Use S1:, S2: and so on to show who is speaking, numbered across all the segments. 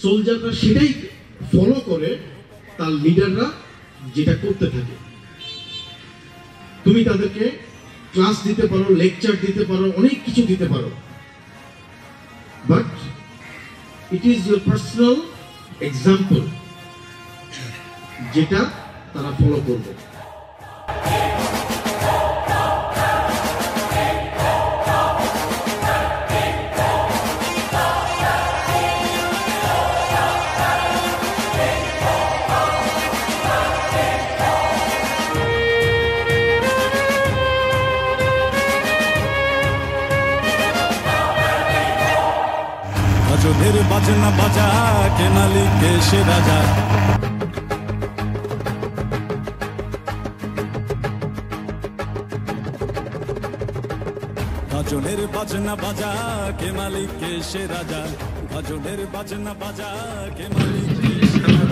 S1: সোলজাররা সেটাই ফলো করে, তার লিডাররা যেটা করতে থাকে। তুমি তাদেরকে ক্লাস দিতে পারো, লেকচার দিতে পারো, অনেক কিছু দিতে পারো, but it is your personal example যেটা তারা ফলো করবে।
S2: ভজনের বাজনা বাজা কে মালিক কে সে রাজা, ভজনের বাজনা বাজা কে মালিক কে সে রাজা, ভজনের বাজনা বাজা কে মালিক কে সে রাজা।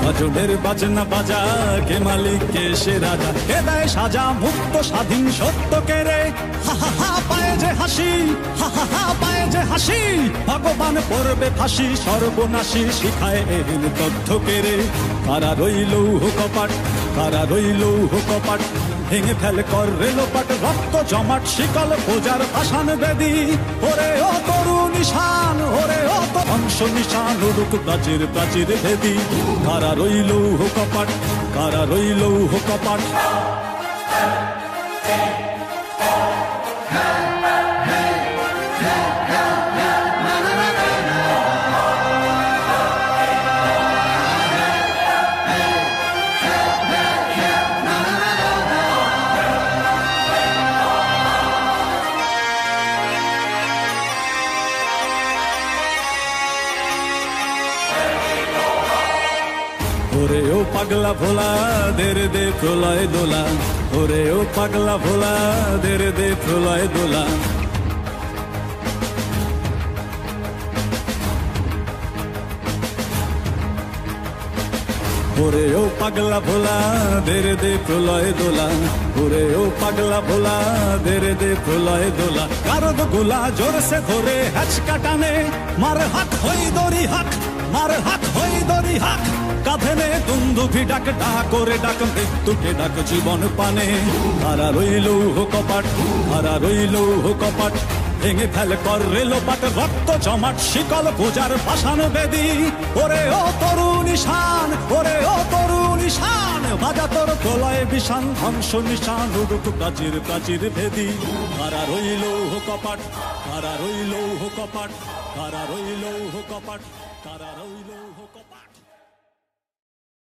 S2: ভজনের বাজনা বাজা কে মালিক কে সে রাজা, কে দেয় সাজা মুক্ত স্বাধীন সত্য কে রে, হা হা হা পায়ে যে হাসি, হা হা হা পায়ে যে হাসি, ভগবান পড়বে ফাঁসি সর্বনাশী, শিখায় এহেন তথ্য কে রে। কারা রইল কপাট, কারা রইল কপাট, ভেঙে ফেল কর রেলোপাট, রক্ত জমাট শিকল পূজার পাষাণ বেদী, ওরে ও তরু নিশান, ওরে ও তো অংশ নিশান, উড়ুক প্রাচীর প্রাচীর ভেদী। কারা রইল কপাট, কারা রইল কপাট। ওরে ও পাগলা ভোলা দেরে দে প্রলয় দোলা, ওরে ও পাগলা ভোলা দেরে দে প্রলয় দোলা। ওরে ও পাগলা ভোলা দেরে দে প্রলয় দোলা, ওরে ও পাগলা ভোলা দেরে দে প্রলয় দোলা। কারদ গোলা জোরসে ধরে হ্যাচকা টানে, মার হাক হই দড়ি হাক, মার হাক হই দড়ি হাক, কাঁধে নে দুন্দুভি ডাক, ডাক করে ডাক মৃত্যুকে ডাক জীবন পানে। কারা রইল কপাট, কারা রইল কপাট, ভেঙে ফেল কর রেলোপাট, রক্ত জমাট শিকল পূজার পাষাণ বেদী, ওরে ও তরু নিশান, ওরে ও তরু নিশান, বাজা তোর প্রলয় বিষান, ধ্বংস নিশান, উড়ুক প্রাচীর প্রাচীর ভেদী। কারা রইল কপাট, কারা রইল কপাট, কারা রইল কপাট, কারা রইল কপাট।